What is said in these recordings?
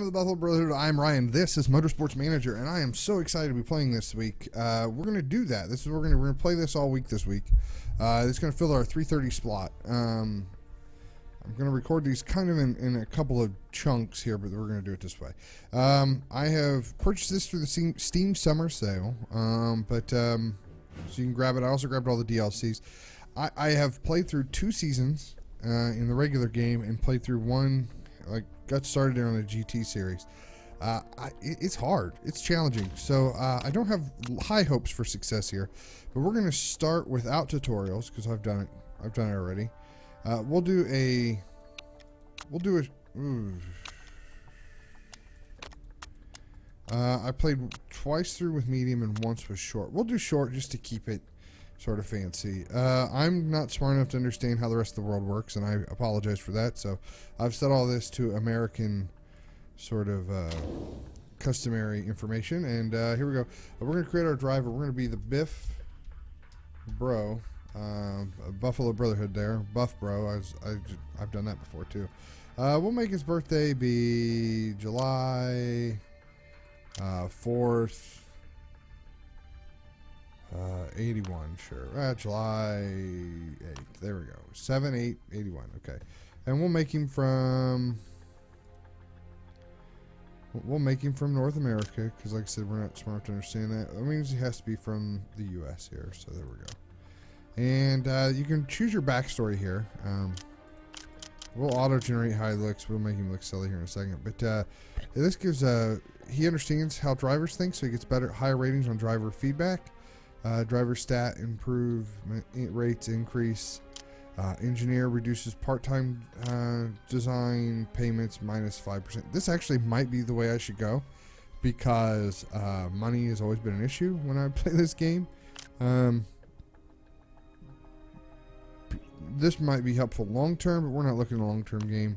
of the Brotherhood. I'm Ryan. This is Motorsports Manager, and I am so excited to be playing this week. We're going to do that. We're going to play this all week this week. It's going to fill our 3:30 slot. I'm going to record these kind of in a couple of chunks here, but we're going to do it this way. I have purchased this through the Steam Summer Sale, so you can grab it. I also grabbed all the DLCs. I have played through 2 seasons in the regular game and played through one. Got started on the GT series. It's hard. It's challenging. So I don't have high hopes for success here, but we're going to start without tutorials because I've done it. I've done it already. We'll do a. I played twice through with medium and once with short. We'll do short just to keep it sort of fancy. I'm not smart enough to understand how the rest of the world works, and I apologize for that. So I've set all this to American sort of customary information, and here we go. We're going to create our driver. We're going to be the Biff Bro, Buffalo Brotherhood there, Buff Bro. I've done that before too. We'll make his birthday be July 4th. 81, sure. July 8th. There we go. 7/8/81. Okay, and we'll make him from North America because, like I said, we're not smart to understand that. That means he has to be from the U.S. here. So there we go. And you can choose your backstory here. We'll auto-generate how he looks. We'll make him look silly here in a second. But this gives he understands how drivers think, so he gets higher ratings on driver feedback. Driver stat improvement rates increase. Engineer reduces part-time design payments minus 5%. This actually might be the way I should go because money has always been an issue when I play this game. This might be helpful long-term, but we're not looking at a long-term game.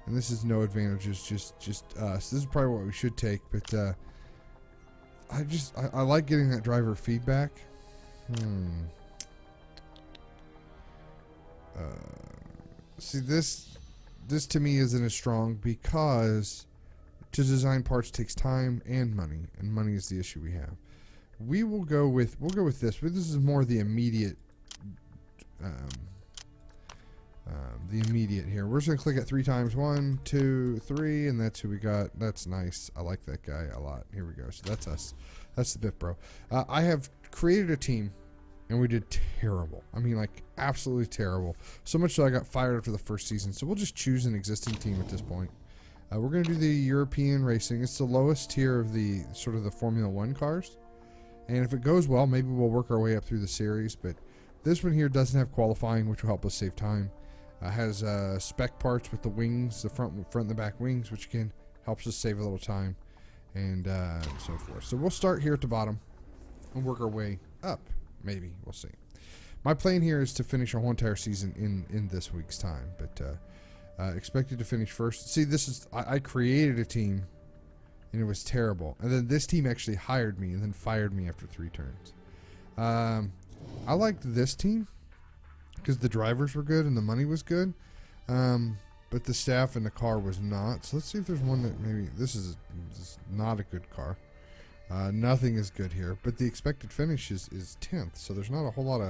And this is no advantages, just us. This is probably what we should take, but I like getting that driver feedback. See, this to me isn't as strong because to design parts takes time and money is the issue we have. We'll go with this, but this is more the immediate here. We're just gonna click it 3 times. 1, 2, 3, and that's who we got. That's nice. I like that guy a lot. Here we go. So that's us. That's the Biff Bro. I have created a team, and we did terrible. I mean, like, absolutely terrible. So much so I got fired after the first season. So we'll just choose an existing team at this point. We're gonna do the European racing. It's the lowest tier of the sort of the Formula 1 cars. And if it goes well, maybe we'll work our way up through the series. But this one here doesn't have qualifying, which will help us save time. Has spec parts with the wings, the front and the back wings, which again helps us save a little time, and so forth. So we'll start here at the bottom and work our way up. Maybe we'll see. My plan here is to finish a whole entire season in this week's time, but expected to finish first. See, this is I created a team, and it was terrible, and then this team actually hired me and then fired me after 3 turns. I liked this team because the drivers were good and the money was good, but the staff and the car was not. So let's see if there's one that maybe this is not a good car. Nothing is good here, but the expected finish is 10th, so there's not a whole lot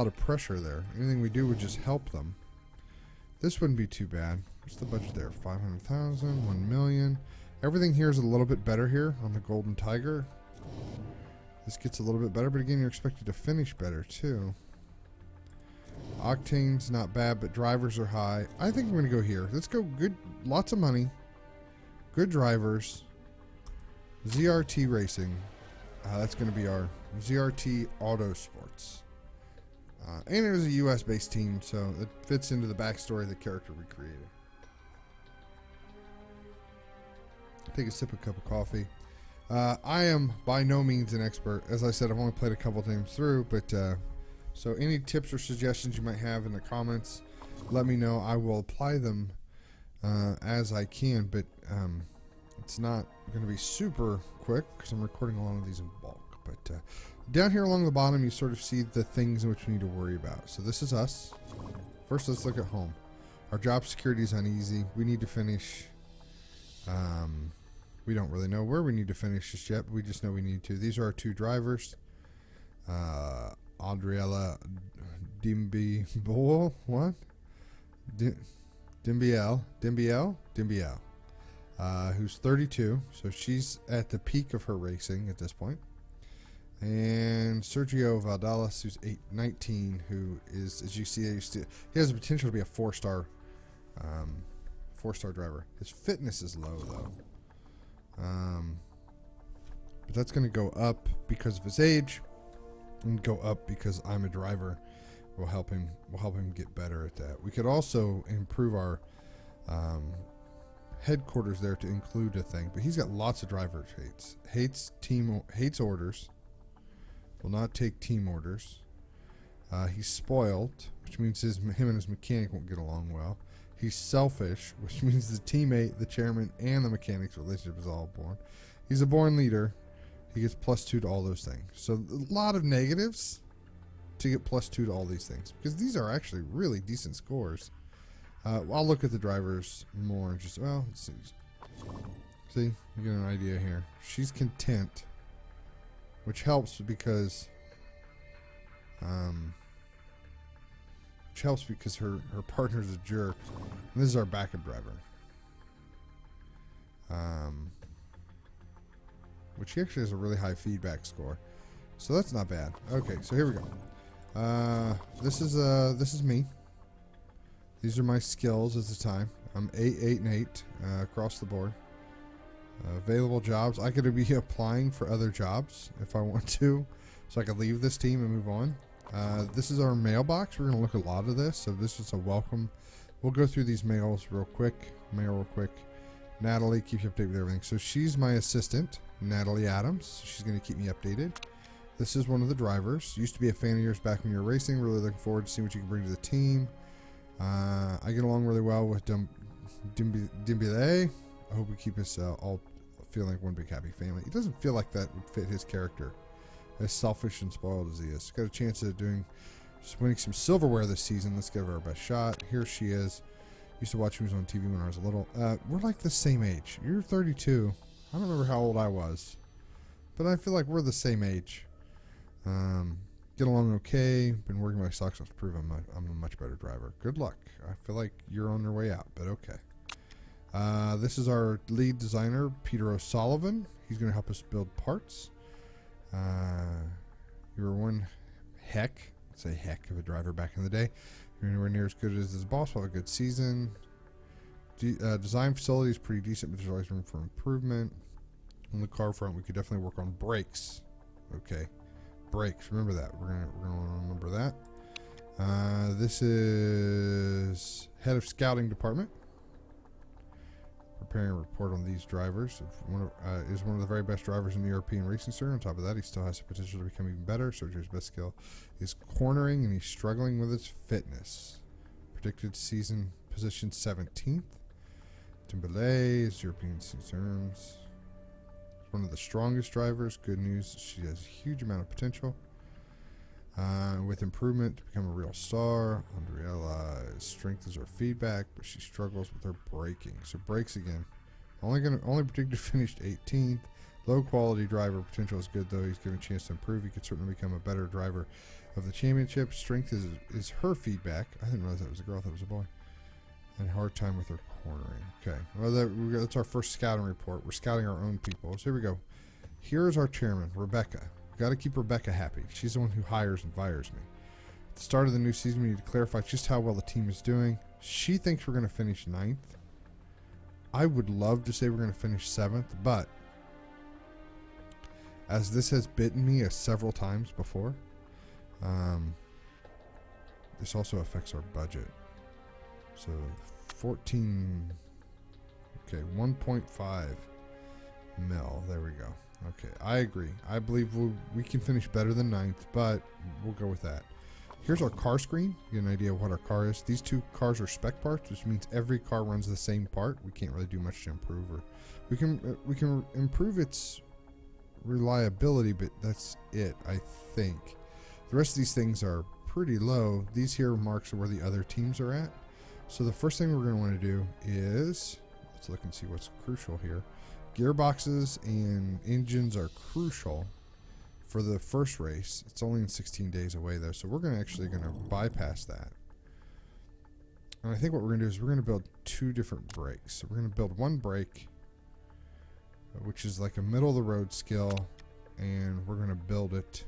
of pressure there. Anything we do would just help them. This wouldn't be too bad. What's the budget there? 500,000, 1 million. Everything here is a little bit better here on the Golden Tiger. This gets a little bit better, but again, you're expected to finish better too. Octane's not bad, but drivers are high. I think I'm going to go here. Let's go good. Lots of money. Good drivers. ZRT Racing. That's going to be our ZRT Autosports. And it was a US-based team, so it fits into the backstory of the character we created. Take a sip of a cup of coffee. I am by no means an expert. As I said, I've only played a couple times through, but so any tips or suggestions you might have in the comments, let me know. I will apply them as I can, but it's not going to be super quick because I'm recording a lot of these in bulk. But down here along the bottom, you sort of see the things in which we need to worry about. So this is us. First, let's look at home. Our job security is uneasy. We need to finish We don't really know where we need to finish this yet, but we just know we need to. These are our 2 drivers. Adriella Dimbiel, Dimbiel, who's 32, so she's at the peak of her racing at this point. And Sergio Valdalas, who's 19, who is, as you see, he has the potential to be a 4-star driver. His fitness is low though, but that's going to go up because of his age, and go up because I'm a driver. We'll help him get better at that. We could also improve our headquarters there to include a thing, but he's got lots of driver traits. Hates orders. Will not take team orders. He's spoiled, which means him and his mechanic won't get along well. He's selfish, which means the teammate, the chairman, and the mechanic's relationship is all born. He's a born leader. He gets +2 to all those things. So a lot of negatives to get +2 to all these things, because these are actually really decent scores. I'll look at the drivers more and just, well, let's see. See, you get an idea here. She's content, which helps because her partner's a jerk. And this is our backup driver, which he actually has a really high feedback score, so that's not bad. Okay, so here we go. This is me. These are my skills at the time. I'm 8, 8, and 8 across the board. Available jobs. I could be applying for other jobs if I want to, so I could leave this team and move on. This is our mailbox. We're going to look at a lot of this, so this is a welcome. We'll go through these mail real quick. Natalie keeps you updated with everything. So she's my assistant, Natalie Adams. She's going to keep me updated. This is one of the drivers. Used to be a fan of yours back when you were racing. Really looking forward to seeing what you can bring to the team. I get along really well with Dimbile. I hope we keep us all feeling like one big happy family. It doesn't feel like that would fit his character, as selfish and spoiled as he is. Got a chance of just winning some silverware this season. Let's give her our best shot. Here she is. Used to watch movies on TV when I was little. We're like the same age. You're 32. I don't remember how old I was, but I feel like we're the same age. Get along okay. Been working my socks off to prove I'm a much better driver. Good luck. I feel like you're on your way out, but okay. This is our lead designer, Peter O'Sullivan. He's going to help us build parts. You were one heck of a driver back in the day. You're nowhere near as good as his boss. We'll have a good season. Design facility is pretty decent, but there's always room for improvement. On the car front, we could definitely work on brakes. Okay, brakes. Remember that. We're gonna remember that. This is head of scouting department. Preparing a report on these drivers. Is one of the very best drivers in the European racing circuit. On top of that, he still has the potential to become even better. Sergio's best skill is cornering, and he's struggling with his fitness. Predicted season position 17th. Timbale is European terms. One of the strongest drivers. Good news, she has a huge amount of potential. With improvement to become a real star. Andreella's strength is her feedback, but she struggles with her braking. So brakes again. Only predicted finished 18th. Low quality driver potential is good though. He's given a chance to improve. He could certainly become a better driver of the championship. Strength is her feedback. I didn't realize that was a girl. I thought it was a boy. And hard time with her cornering. Okay. Well, that's our first scouting report. We're scouting our own people. So here we go. Here's our chairman, Rebecca. Got to keep Rebecca happy. She's the one who hires and fires me. At the start of the new season, we need to clarify just how well the team is doing. She thinks we're going to finish 9th. I would love to say we're going to finish 7th, but as this has bitten me several times before, this also affects our budget. So 14, okay, 1.5 mil. There we go. Okay, I agree. I believe we can finish better than 9th, but we'll go with that. Here's our car screen. You get an idea of what our car is. These 2 cars are spec parts, which means every car runs the same part. We can't really do much to improve, or we can improve its reliability, but that's it, I think. The rest of these things are pretty low. These here marks are where the other teams are at. So the first thing we're going to want to do is, Let's look and see what's crucial here. Gearboxes and engines are crucial for the first race. It's only in 16 days away though, so we're gonna bypass that. And I think what we're gonna do is we're gonna build 2 different brakes. So we're gonna build one brake, which is like a middle of the road skill, and we're gonna build it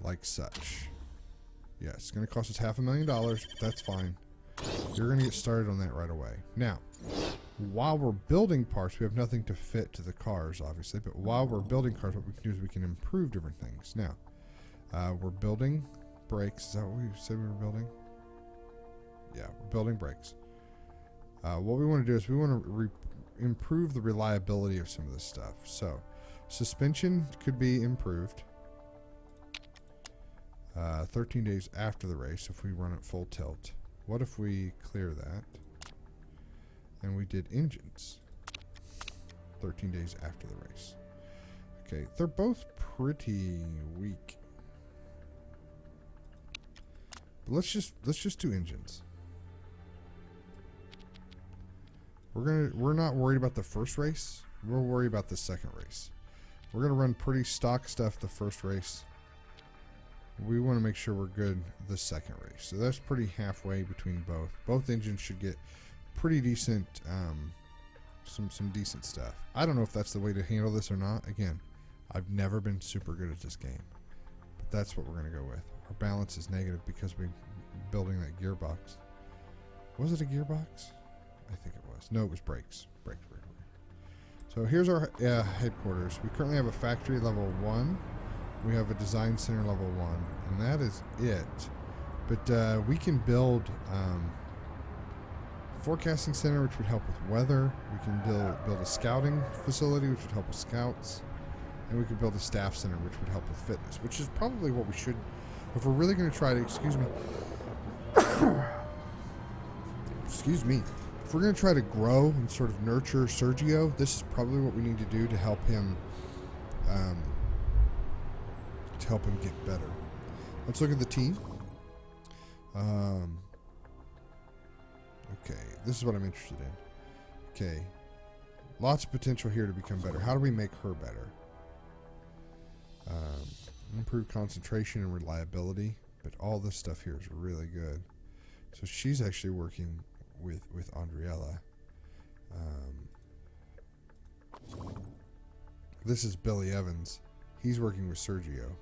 like such. Yeah, it's gonna cost us $500,000, but that's fine. You're gonna get started on that right away. Now, while we're building parts, we have nothing to fit to the cars, obviously, but while we're building cars, what we can do is we can improve different things. Now, we're building brakes. Is that what we said we were building? Yeah, we're building brakes. What we want to do is we want to improve the reliability of some of this stuff. So, suspension could be improved 13 days after the race if we run at full tilt. What if we clear that and we did engines 13 days after the race? Okay, they're both pretty weak. But let's just do engines. We're not worried about the first race. We're worried about the second race. We're gonna run pretty stock stuff the first race. We want to make sure we're good the second race. So that's pretty halfway between both. Both engines should get pretty decent, some decent stuff. I don't know if that's the way to handle this or not. Again, I've never been super good at this game, but that's what we're gonna go with. Our balance is negative because we're building that gearbox. Was it a gearbox? I think it was. No, it was brakes. Brakes. So here's our headquarters. We currently have a factory level 1. We have a design center level 1, and that is it. But we can build forecasting center, which would help with weather. We can build a scouting facility, which would help with scouts, and we could build a staff center, which would help with fitness, which is probably what we should, if we're really going to try to, excuse me, if we're going to try to grow and sort of nurture Sergio, this is probably what we need to do to help him get better. Let's look at the team. Okay, this is what I'm interested in. Okay, lots of potential here to become better. How do we make her better? Improve concentration and reliability, but all this stuff here is really good. So she's actually working with Andriella. This is Billy Evans. He's working with Sergio.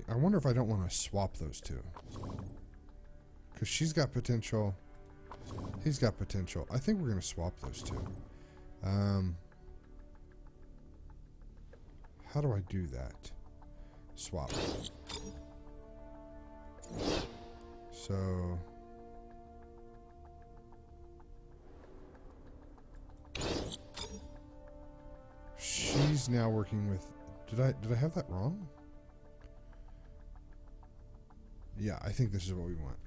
I wonder if I don't want to swap those two. Because she's got potential. He's got potential. I think we're going to swap those two. How do I do that? Swap. So... she's now working with... Did I have that wrong? Yeah, I think this is what we want.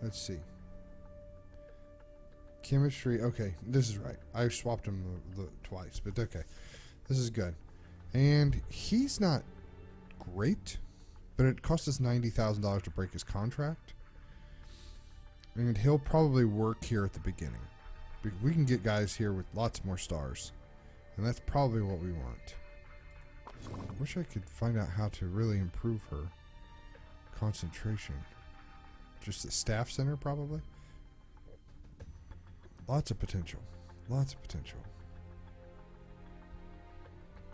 Let's see. Chemistry. Okay, this is right. I swapped him twice, but okay. This is good. And he's not great, but it cost us $90,000 to break his contract. And he'll probably work here at the beginning. We can get guys here with lots more stars. And that's probably what we want. I wish I could find out how to really improve her concentration. Just the staff center, probably. Lots of potential. Lots of potential.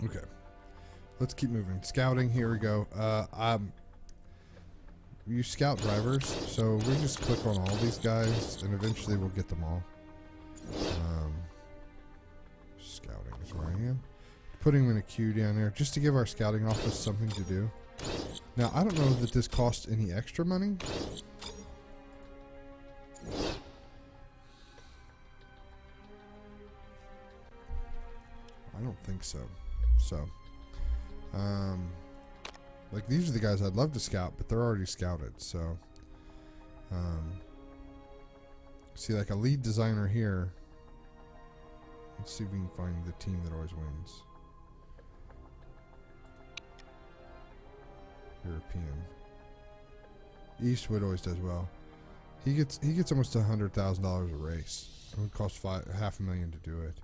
Okay. Let's keep moving. Scouting, here we go. We use scout drivers, so we just click on all these guys, and eventually we'll get them all. Scouting is where I am. Putting them in a queue down there, just to give our scouting office something to do. Now, I don't know that this costs any extra money. I don't think so. So, like, these are the guys I'd love to scout, but they're already scouted, so. See, like a lead designer here. Let's see if we can find the team that always wins. European. Eastwood always does well. He gets almost $100,000 a race. It would cost $500,000 to do it.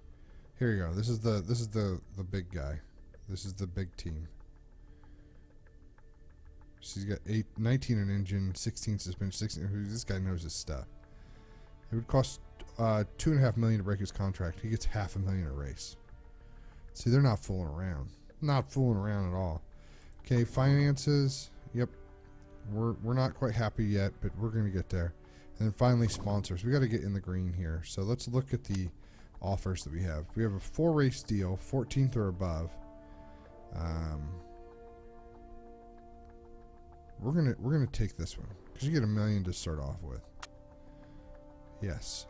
Here you go. This is the big guy. This is the big team. She's got 19 in engine, 16 suspension, 16. This guy knows his stuff. It would cost $2.5 million to break his contract. He gets $500,000 a race. See, they're not fooling around. Not fooling around at all. Okay, finances. Yep, we're not quite happy yet, but we're gonna get there. And then finally, sponsors. We got to get in the green here. So let's look at the offers that we have. We have a 4-race deal, 14th or above. We're gonna take this one because you get $1 million to start off with. Yes.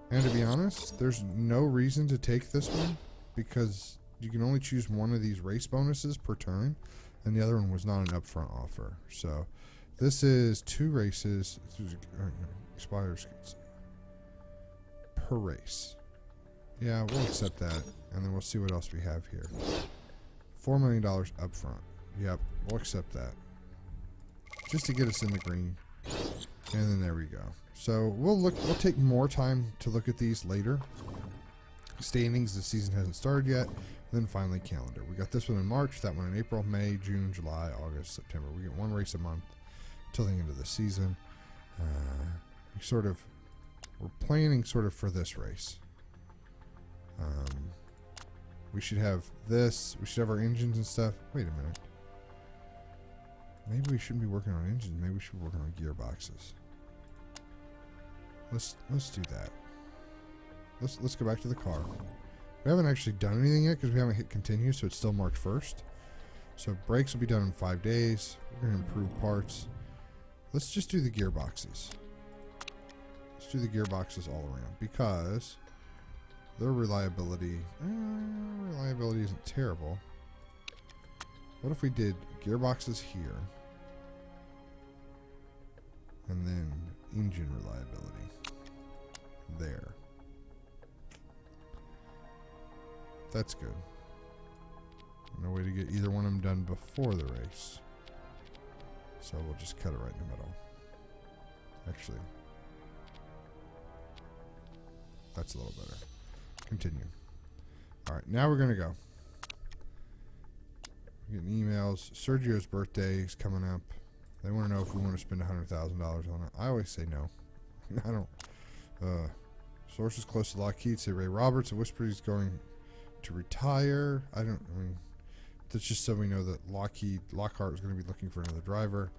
And to be honest, there's no reason to take this one because you can only choose one of these race bonuses per turn, and the other one was not an upfront offer. So this is 2 races. Expires per race. Yeah, we'll accept that, and then we'll see what else we have here. $4 million upfront. Yep, we'll accept that. Just to get us in the green. And then there we go. So we'll take more time to look at these later. Standings, the season hasn't started yet. And then finally calendar. We got this one in March, that one in April, May, June, July, August, September. We get 1 race a month till the end of the season. We're planning sort of for this race. We should have this. We should have our engines and stuff. Wait a minute. Maybe we shouldn't be working on engines. Maybe we should be working on gearboxes. Let's do that. Let's go back to the car. We haven't actually done anything yet because we haven't hit continue, so it's still March 1st. So brakes will be done in 5 days. We're going to improve parts. Let's just do the gearboxes. Let's do the gearboxes all around because their reliability isn't terrible. What if we did gearboxes here and then engine reliability there? That's good. No way to get either one of them done before the race. So we'll just cut it right in the middle. Actually, that's a little better. Continue. Alright, now we're going to go. We're getting emails. Sergio's birthday is coming up. They want to know if we want to spend $100,000 on it. I always say no. I don't. Sources close to Lockheed say Ray Roberts. A whisper he's going to retire. I mean, that's just so we know that Lockhart is going to be looking for another driver.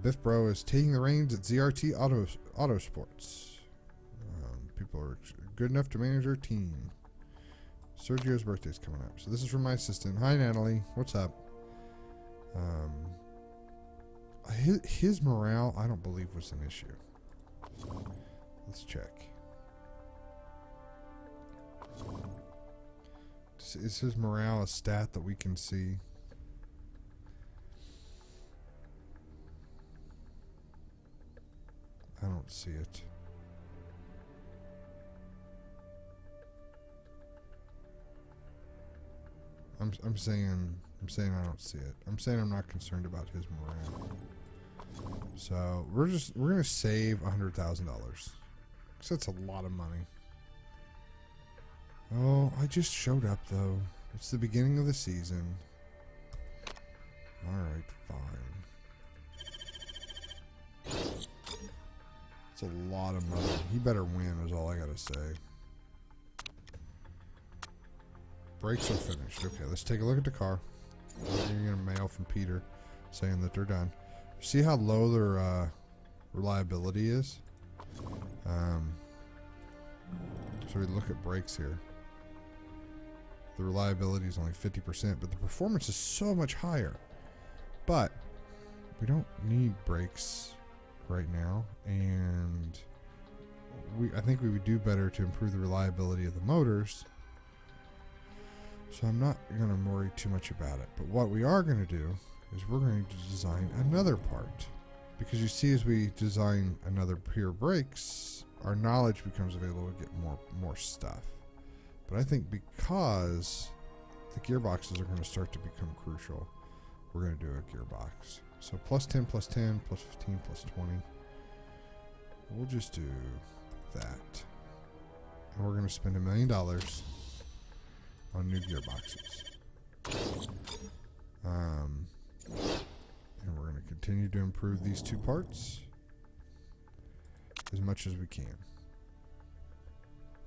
Biff Bro is taking the reins at ZRT Autosports. People are good enough to manage our team. Sergio's birthday's coming up. So this is from my assistant. Hi, Natalie. What's up? His morale, I don't believe, was an issue. Let's check. Is his morale a stat that we can see? I don't see it. I'm saying I don't see it. I'm saying I'm not concerned about his morale. So we're gonna save $100,000. Cause that's a lot of money. Oh, I just showed up though. It's the beginning of the season. Alright, fine. It's a lot of money. He better win is all I gotta say. Brakes are finished. Okay, let's take a look at the car. You're gonna mail from Peter saying that they're done. See how low their reliability is? So we look at brakes here. The reliability is only 50%, but the performance is so much higher. But we don't need brakes right now, and I think we would do better to improve the reliability of the motors. So I'm not going to worry too much about it. But what we are going to do is we're going to design another part. Because you see, as we design another pair of brakes, our knowledge becomes available to get more stuff. But I think because the gearboxes are going to start to become crucial, we're going to do a gearbox. So plus 10, plus 10, plus 15, plus 20. We'll just do that. And we're going to spend $1 million on new gearboxes. And we're going to continue to improve these two parts as much as we can.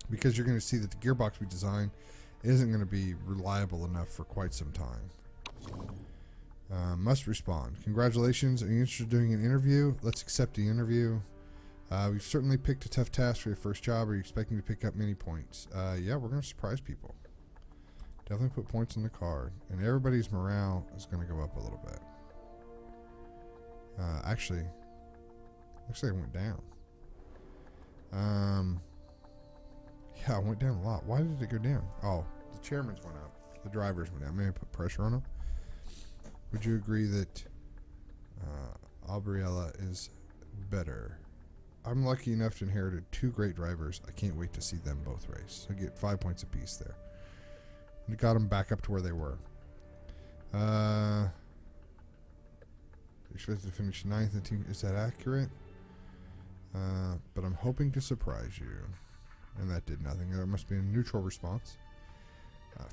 Because you're going to see that the gearbox we design isn't going to be reliable enough for quite some time. Must respond. Congratulations. Are you interested in doing an interview? Let's accept the interview. We've certainly picked a tough task for your first job. Are you expecting to pick up many points? Yeah, we're going to surprise people. Definitely put points in the card. And everybody's morale is going to go up a little bit. Actually, looks like it went down. Yeah, it went down a lot. Why did it go down? Oh, the chairman's went up. The drivers went down. Maybe put pressure on them. Would you agree that Aubriella is better? I'm lucky enough to inherit 2 great drivers. I can't wait to see them both race. I get 5 points apiece there. We got them back up to where they were. Expected to finish 9th in the team. Is that accurate? But I'm hoping to surprise you. And that did nothing. That must be a neutral response.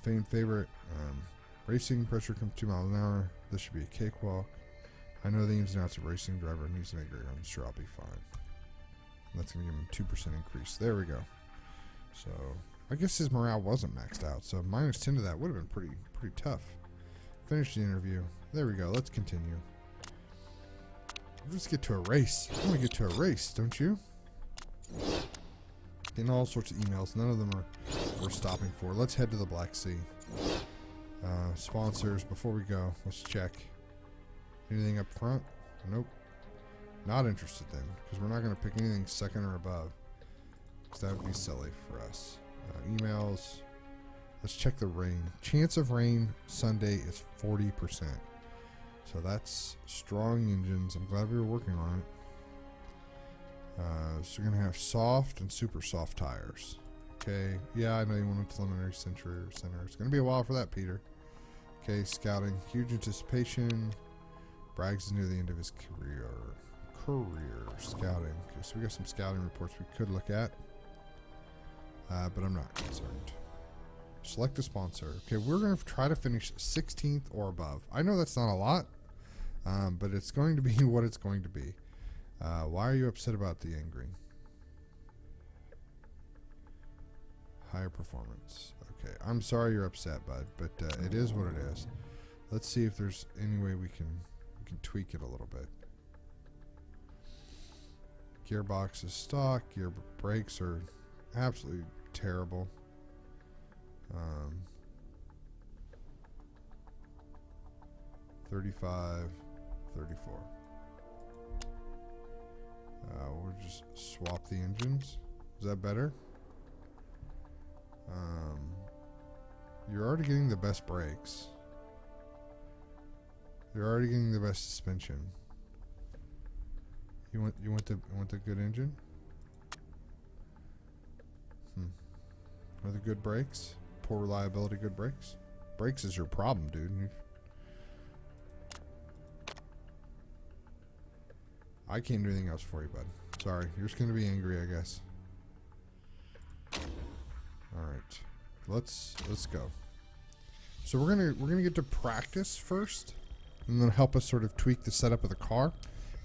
Fan favorite. Racing pressure comes 2 miles an hour. This should be a cakewalk. I know the ins and outs of racing. Driver needs to make great. I'm sure I'll be fine. And that's going to give him a 2% increase. There we go. So I guess his morale wasn't maxed out. So minus 10 to that would have been pretty tough. Finish the interview. There we go. Let's continue. Let's get to a race. I want to get to a race, don't you? Getting all sorts of emails. None of them are we're stopping for. Let's head to the Black Sea. Sponsors. Before we go, let's check. Anything up front? Nope. Not interested then, because we're not going to pick anything second or above. Because that would be silly for us. Emails. Let's check the rain. Chance of rain Sunday is 40%. So that's strong engines. I'm glad we were working on it. So we're going to have soft and super soft tires. Okay. Yeah, I know you want a preliminary center. It's going to be a while for that, Peter. Okay, scouting. Huge anticipation. Braggs is near the end of his career. Scouting. Okay, so we got some scouting reports we could look at. But I'm not concerned. Select a sponsor. Okay, we're going to try to finish 16th or above. I know that's not a lot, but it's going to be what it's going to be. Why are you upset about the angry? Higher performance. Okay, I'm sorry you're upset, bud, but it is what it is. Let's see if there's any way we can tweak it a little bit. Gearbox is stock. Gear brakes are absolutely terrible. 35, 34. We'll just swap the engines. Is that better? You're already getting the best brakes. You're already getting the best suspension. You want the good engine? Are the good brakes? Poor reliability, good brakes? Brakes is your problem, dude. I can't do anything else for you, bud. Sorry, you're just gonna be angry, I guess. All right, let's go. So we're gonna get to practice first, and then help us sort of tweak the setup of the car,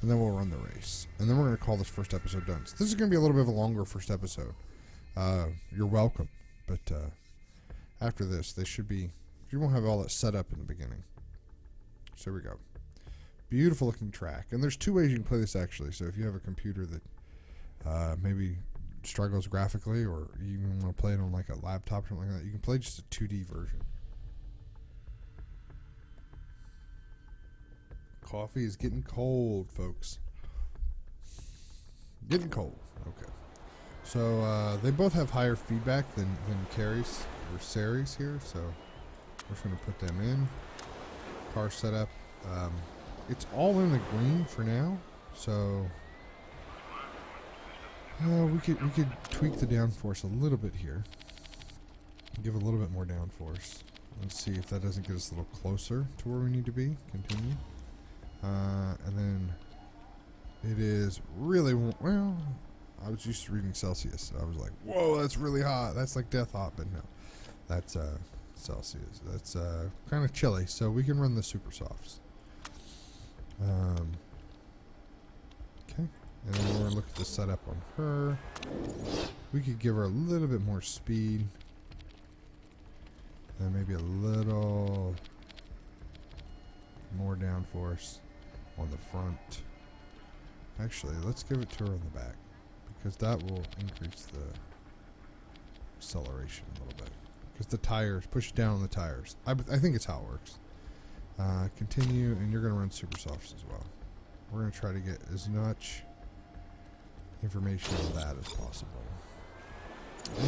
and then we'll run the race, and then we're gonna call this first episode done. So this is gonna be a little bit of a longer first episode. You're welcome, but after this, you won't have all that set up in the beginning. So here we go. Beautiful looking track, and there's 2 ways you can play this actually. So if you have a computer that maybe struggles graphically, or you even want to play it on like a laptop or something like that, you can play just a 2D version. Coffee is getting cold, folks. Getting cold. Okay. So they both have higher feedback than Carrie's or Sari's here, so we're just going to put them in. Car setup. It's all in the green for now, so we could tweak the downforce a little bit here. Give a little bit more downforce. Let's see if that doesn't get us a little closer to where we need to be. Continue. And then it is really, well, I was used to reading Celsius. So I was like, whoa, that's really hot. That's like death hot. But no, that's Celsius. That's kind of chilly. So we can run the super softs. Okay. And then we're going to look at the setup on her. We could give her a little bit more speed. And maybe a little more downforce on the front. Actually, let's give it to her on the back, because that will increase the acceleration a little bit. Because the tires, push down on the tires. I think it's how it works. Continue, and you're going to run super softs as well. We're going to try to get as much information on that as possible.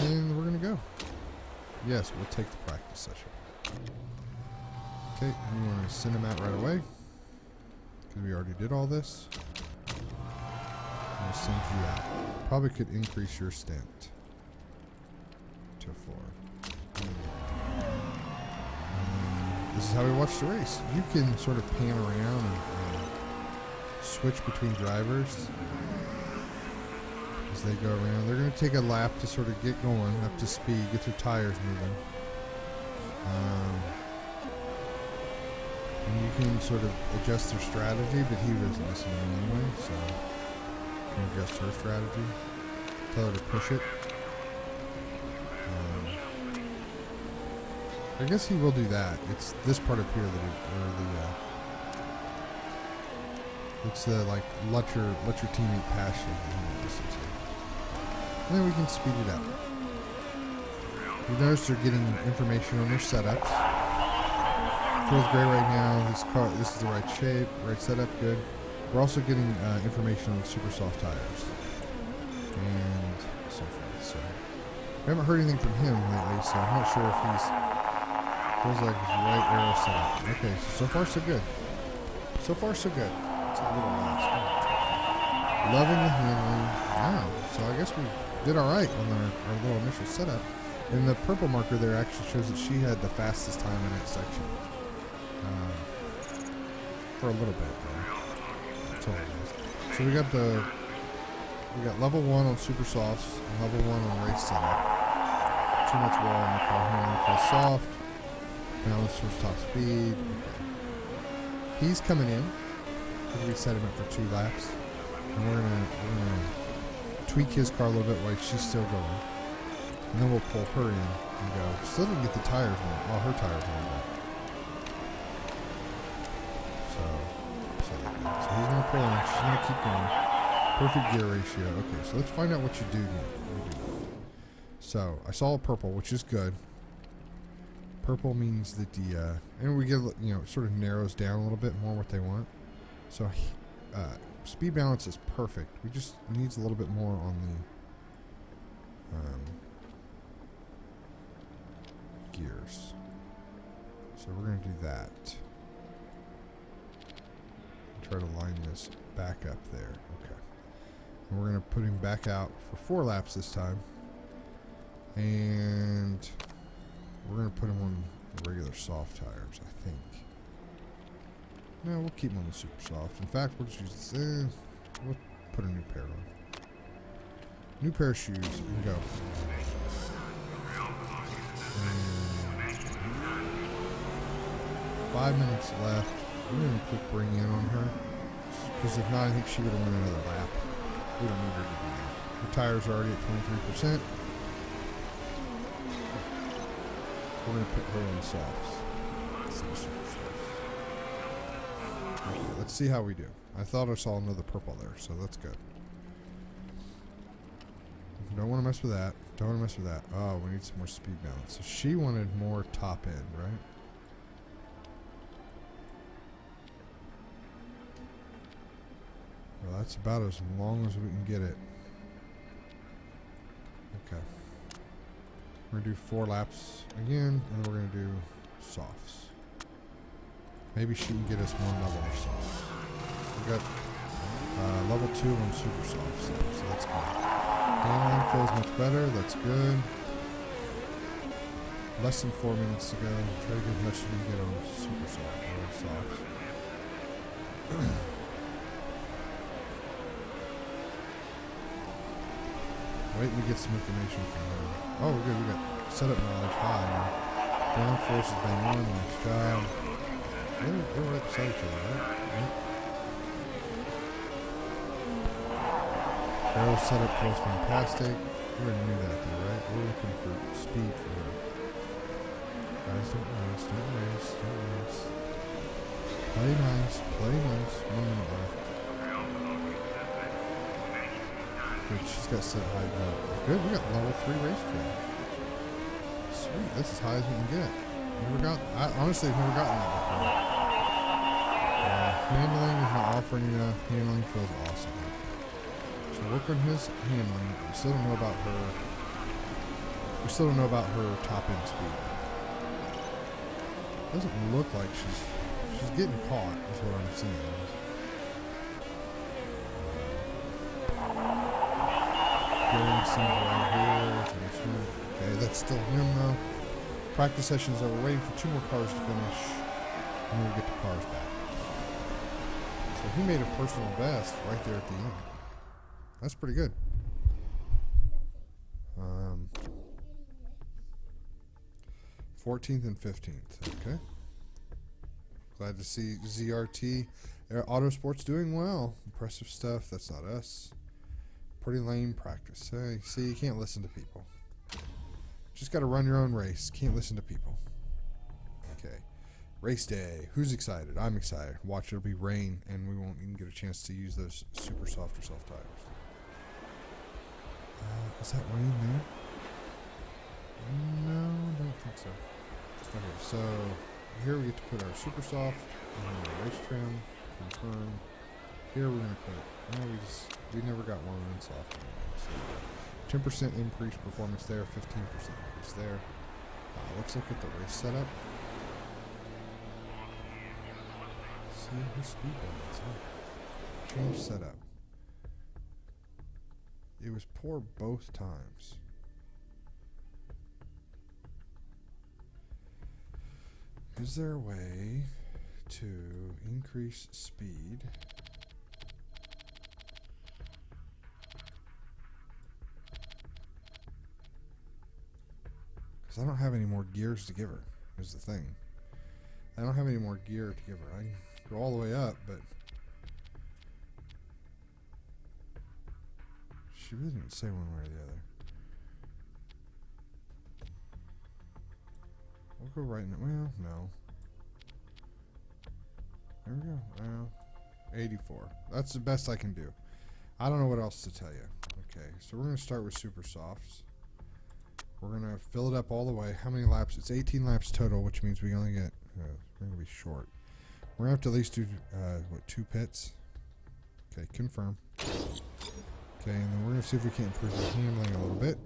And we're going to go. Yes, we'll take the practice session. Okay, we want to send them out right away, because we already did all this. I'll send you out. Probably could increase your stint to 4. This is how we watch the race. You can sort of pan around and switch between drivers as they go around. They're going to take a lap to sort of get going, up to speed, get their tires moving. And you can sort of adjust their strategy, but he doesn't listen to me anyway, so you can adjust her strategy. Tell her to push it. I guess he will do that. It's this part up here that it's the like let your teammate pass you that you need to listen to. And then we can speed it up. You notice they're getting information on their setups. Feels great right now. This is the right shape, right setup, good. We're also getting information on super soft tires and so forth. So we haven't heard anything from him lately, so I'm not sure if he's feels like his right arrow setup. Okay, so far so good. So far so good. It's a little last. Loving the handling. Wow. So I guess we did all right on our little initial setup. And the purple marker there actually shows that she had the fastest time in that section. For a little bit there. That's all it is. So we got level 1 on super softs and level 1 on race setup. Too much wall on the car handling for soft. Balance towards top speed. Okay. He's coming in because we set him up for 2 laps. And we're gonna tweak his car a little bit while she's still going. And then we'll pull her in and go. Still didn't get the tires warm. All her tires warmed up. So he's gonna pull in. She's gonna keep going. Perfect gear ratio. Okay, so let's find out what you do here. So I saw a purple, which is good. Purple means that and we get, sort of narrows down a little bit more what they want. So speed balance is perfect. We just needs a little bit more on the gears. So we're going to do that. Try to line this back up there. Okay. And we're going to put him back out for 4 laps this time. And we're going to put him on the regular soft tires, I think. No, we'll keep him on the super soft. In fact, we'll just use this. We'll put a new pair on. New pair of shoes and go. And 5 minutes left. We're going to put bring in on her. Because if not, I think she would have won another lap. We don't need her to do that. Her tires are already at 23%. We're going to put her on the softs. Okay, let's see how we do. I thought I saw another purple there, so that's good. Don't want to mess with that. Don't want to mess with that. Oh, we need some more speed balance. So she wanted more top end, right? Well, that's about as long as we can get it. Okay. We're going to do 4 laps again, and we're going to do softs. Maybe she can get us 1 level of softs. We got level 2 on super softs, so that's good. Handling feels much better. That's good. Less than 4 minutes to go. Try to get as much as we can get on super soft. Softs. Waiting to get some information from her. Oh, we're good. We got setup knowledge high now. Down force has been on. Nice job. They were right beside each other, right? Yep. Barrel setup feels fantastic. We already knew that though, right? We're looking for speed for her. Guys, don't race, don't race, don't race. Play nice, play nice. 1 minute left. Good, she's got set high level. Good, we got level 3 race train. Sweet, that's as high as we can get. Honestly, I've never gotten that before. Handling is not offering enough. Handling feels awesome. So work on his handling. We still don't know about her. We still don't know about her top end speed. Doesn't look like she's getting caught. Is what I'm seeing. Getting scenes right here. Okay, that's still him though. Practice sessions are waiting for 2 more cars to finish, and we'll get the cars back. So he made a personal best right there at the end. That's pretty good. 14th and 15th. Okay. Glad to see ZRT Autosports doing well. Impressive stuff. That's not us. Pretty lame practice. Hey, see, you can't listen to people. Just got to run your own race. Can't listen to people. Okay. Race day. Who's excited? I'm excited. Watch, it'll be rain, and we won't even get a chance to use those super soft or soft tires. Is that rain there? No, I don't think so. Okay, so here we get to put our super soft and our race trim. Confirm. Here we're going to put, we never got one in soft anymore. So 10% increase performance there, 15% increase there. Let's look at the race setup. See her speed balance. Huh? Change setup. It was poor both times. Is there a way to increase speed? Because I don't have any more gears to give her, is the thing. I don't have any more gear to give her. I can go all the way up, but she really didn't say one way or the other. We'll go right now. Well, no. There we go. Well, 84. That's the best I can do. I don't know what else to tell you. Okay, so we're going to start with super softs. We're going to fill it up all the way. How many laps? It's 18 laps total, which means we only get, we're going to be short. We're going to have to at least do, 2 pits? Okay, confirm. Okay, and then we're going to see if we can improve the handling a little bit.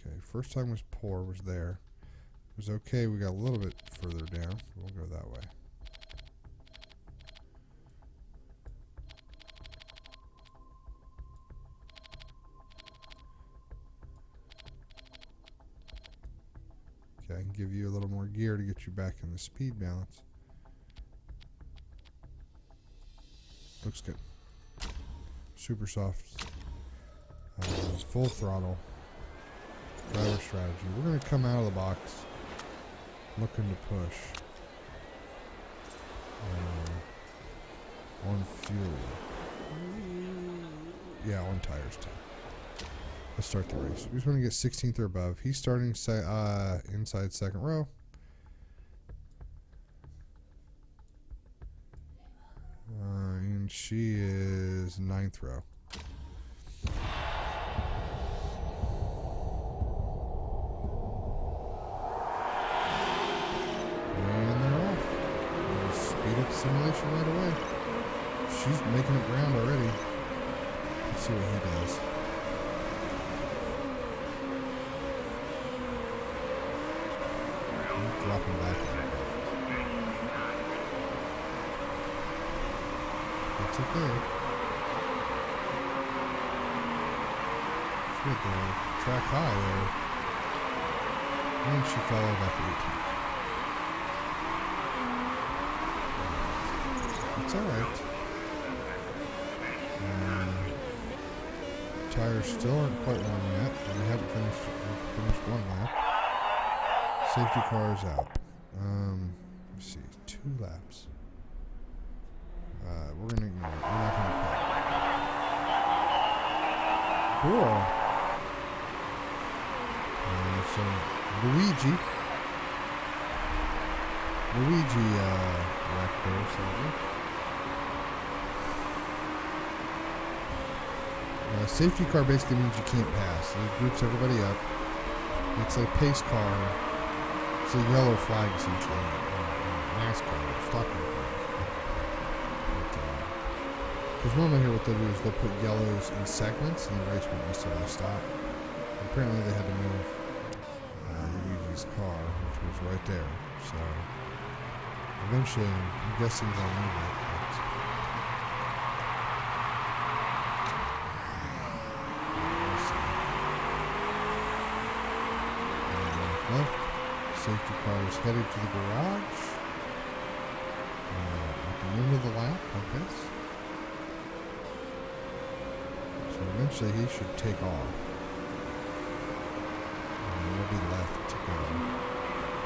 Okay, first time was poor, was there. It was okay, we got a little bit further down. We'll go that way. Okay, I can give you a little more gear to get you back in the speed balance. Looks good. Super soft. Full throttle. Driver strategy. We're going to come out of the box looking to push. On fuel. Yeah, on tires too. Let's start the race. We just want to get 16th or above. He's starting inside second row. And she is 9th row. And they're off. We'll speed up the simulation right away. She's making up ground already. Let's see what he does. Dropping back. It's okay. Good there. Track high there. And she fell out at the 18th. It's alright. Tires still aren't quite warm yet, and we haven't finished one lap. Safety car is out. Let's see, 2 laps. We're gonna ignore it. We're not gonna play. Cool. So Luigi wrecked there, sadly. Safety car basically means you can't pass. It groups everybody up. It's a pace car. It's a yellow flag essentially. NASCAR, stock car. Because normally here what they'll do is they'll put yellows in segments and the race won't necessarily stop. Apparently they had to move Luigi's car, which was right there. So eventually I'm guessing they'll move it. Left. Safety car is headed to the garage. At the end of the lap, I guess. So eventually he should take off. And we'll be left to go.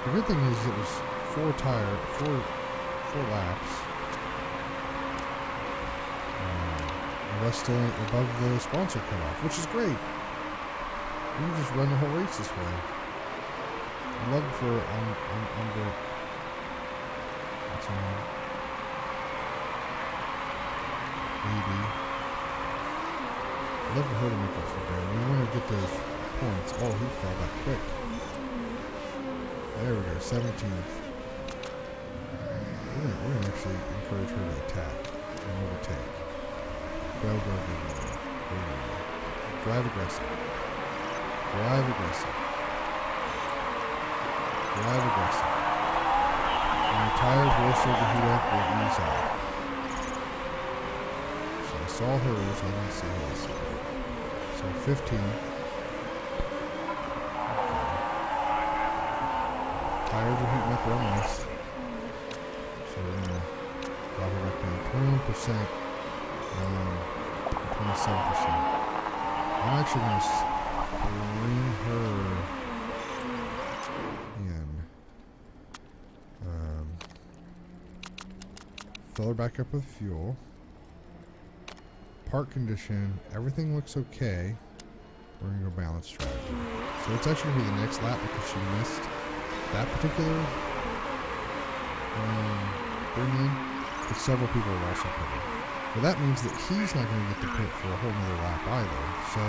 The good thing is it was 4 laps. The rest still above the sponsor cutoff, which is great. You can just run the whole race this way. I'd love for under what's her name? 80. I'd love for her to make it for there. We want to get those points. Oh, he fell back quick. There we go, 17th. We're gonna actually encourage her to attack and overtake. Go. Drive aggressive. Drive aggressive. And the tires will start to heat up with ease off. So I saw hers, I didn't see his. So 15. Tires are heating up real nice. So we're going to drop it back down 21%, 27%. I'm actually going to bring her in. Fill her back up with fuel. Park condition, everything looks okay. We're going to go balance drive. So it's actually going to be the next lap because she missed that particular bring in, but several people are also pitting. Well, that means that he's not going to get to pit for a whole nother lap either. So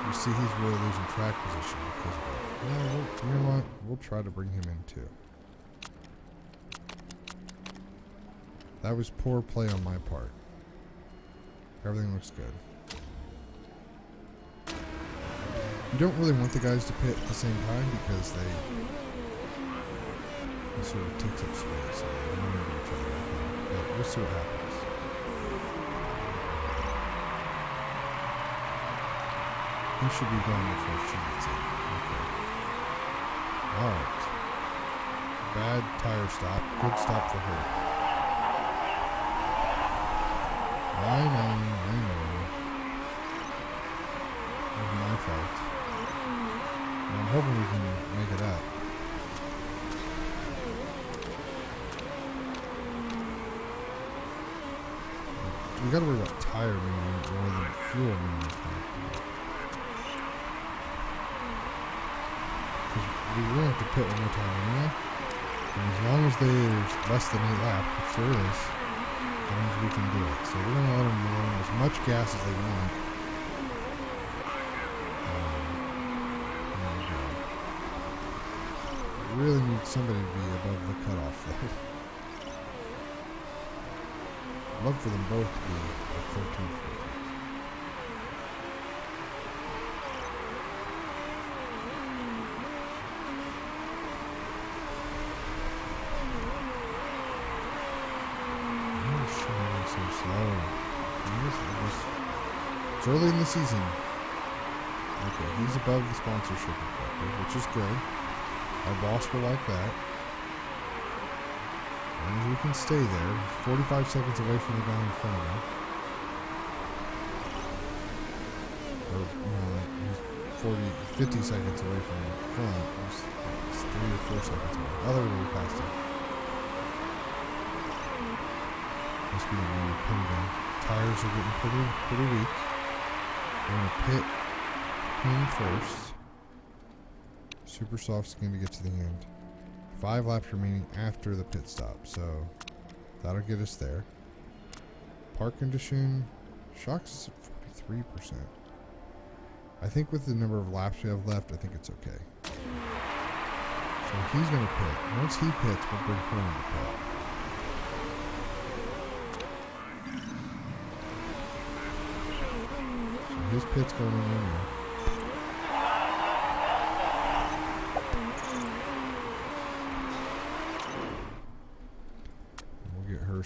you see he's really losing track position because of it. Yeah, you know what? We'll try to bring him in too. That was poor play on my part. Everything looks good. You don't really want the guys to pit at the same time because they sort of takes up space. So they run into each other. But we'll see what happens. He should be gone before she gets in. Okay. Alright. Bad tire stop. Good stop for her. I know. It was my fault. I'm hoping we can make it up. We gotta worry about tire movement more than fuel movement. Because we will have to pit one more time anyway. And as long as there's less than 8 laps, which there is, that means we can do it. So we're gonna let them run as much gas as they want. Really need somebody to be above the cutoff though. I'd love for them both to be at 13. Why is she moving so slow? I'm just It's early in the season. Okay, he's above the sponsorship objective, which is good. Our boss will like that. As long as we can stay there. 45 seconds away from the guy in front of him. Or, he's 50 seconds away from the front. He's 3 or 4 seconds away. Oh, there we go, we passed him. Must be a new penny gun. Tires are getting pretty weak. We're going to pit him first. Super Soft's going to get to the end. 5 laps remaining after the pit stop, so that'll get us there. Park condition, shocks is at 43%. I think with the number of laps we have left, I think it's okay. So he's going to pit. Once he pits, we'll bring him to pit. So his pit's going on right now.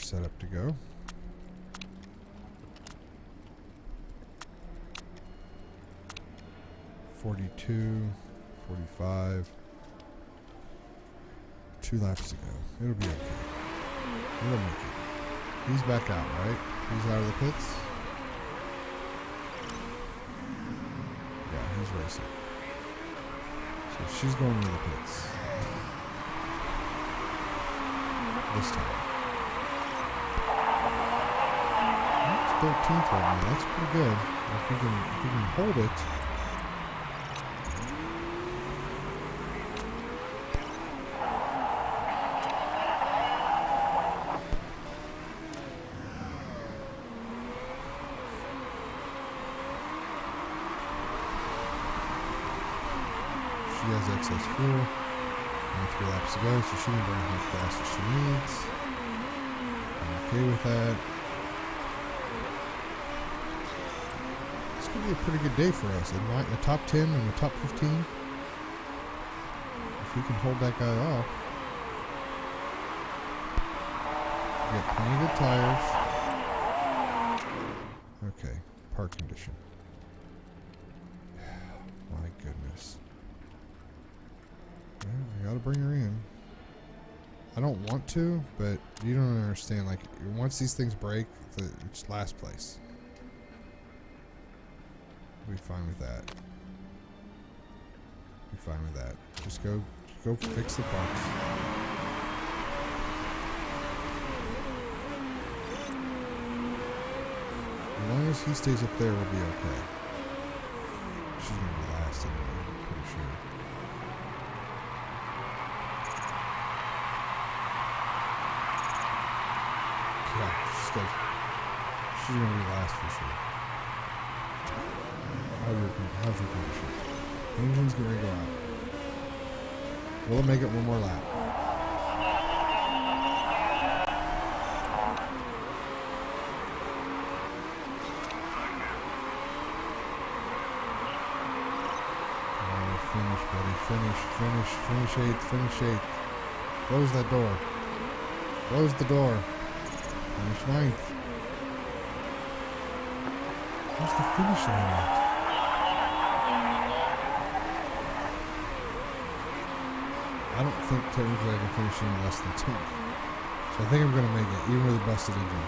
Set up to go. 42, 45. 2 laps to go. It'll be okay. We'll make it. He's back out, right? He's out of the pits. Yeah, he's racing. So she's going into the pits. This time. 13th right now. That's pretty good. If we can hold it. She has excess fuel. Only 3 laps to go, so she can burn how fast as she needs. I'm okay with that. It's going to be a pretty good day for us. A top 10 and a top 15. If we can hold that guy off. We got plenty of good tires. Okay, park condition. My goodness. Well, I gotta bring her in. I don't want to, but you don't understand. Like, once these things break, it's last place. We'll be fine with that. Be fine with that. Just go fix the parts. As long as he stays up there, we'll be okay. She's gonna be last anyway, I'm pretty sure. Yeah, she's gonna be last for sure. How's your condition? Engine's gonna go out. We'll make it one more lap. Oh, finish, buddy. Finish 8th. Close that door. Close the door. Finish 9th. Where's the finish line at? I don't think technically I can finish any less than 10th. So I think I'm going to make it, even with a busted engine.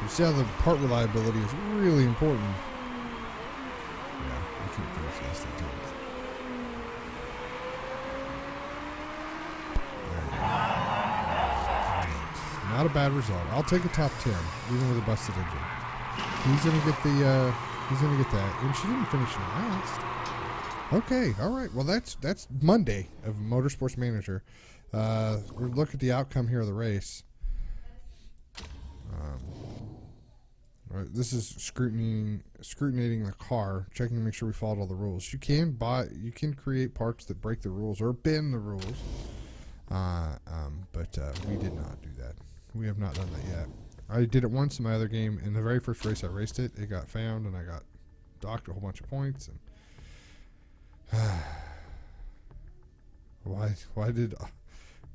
You see how the part reliability is really important. Yeah, I can't finish less than 10th. Not a bad result. I'll take a top 10, even with a busted engine. He's gonna get that, and she didn't finish last. Okay, all right. Well, that's Monday of Motorsports Manager. We'll look at the outcome here of the race. All right, this is scrutinizing the car, checking to make sure we followed all the rules. You can create parts that break the rules or bend the rules, but we did not do that. We have not done that yet. I did it once in my other game. In the very first race I raced it, it got found, and I got docked a whole bunch of points. And why did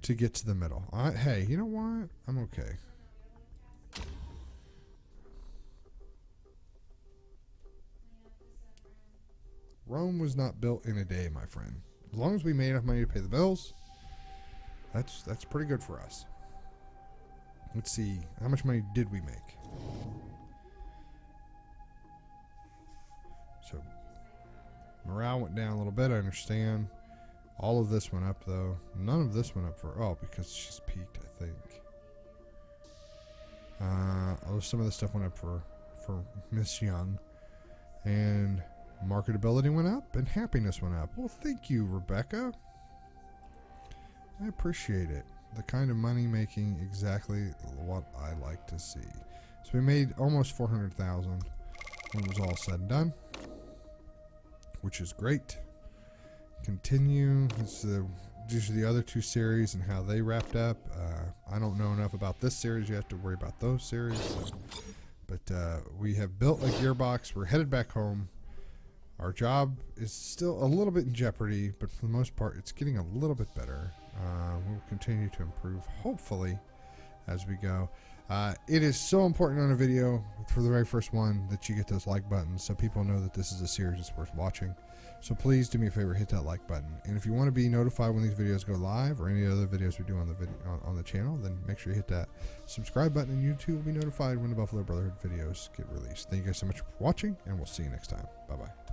to get to the middle? Hey, you know what? I'm okay. Rome was not built in a day, my friend. As long as we made enough money to pay the bills, that's pretty good for us. Let's see, how much money did we make? So morale went down a little bit, I understand. All of this went up though. None of this went up for, oh, because she's peaked, I think. Some of the stuff went up for Miss Young. And marketability went up and happiness went up. Well, thank you, Rebecca. I appreciate it. The kind of money making exactly what I like to see. So we made almost 400,000 when it was all said and done, which is great. Continue. Due to the other two series and how they wrapped up. I don't know enough about this series. You have to worry about those series. But we have built a gearbox. We're headed back home. Our job is still a little bit in jeopardy, but for the most part, it's getting a little bit better. We'll continue to improve, hopefully, as we go. It is so important on a video, for the very first one, that you get those like buttons so people know that this is a series that's worth watching. So please do me a favor, hit that like button. And if you want to be notified when these videos go live or any other videos we do on the channel, then make sure you hit that subscribe button, and YouTube will be notified when the Buffalo Brotherhood videos get released. Thank you guys so much for watching, and we'll see you next time. Bye-bye.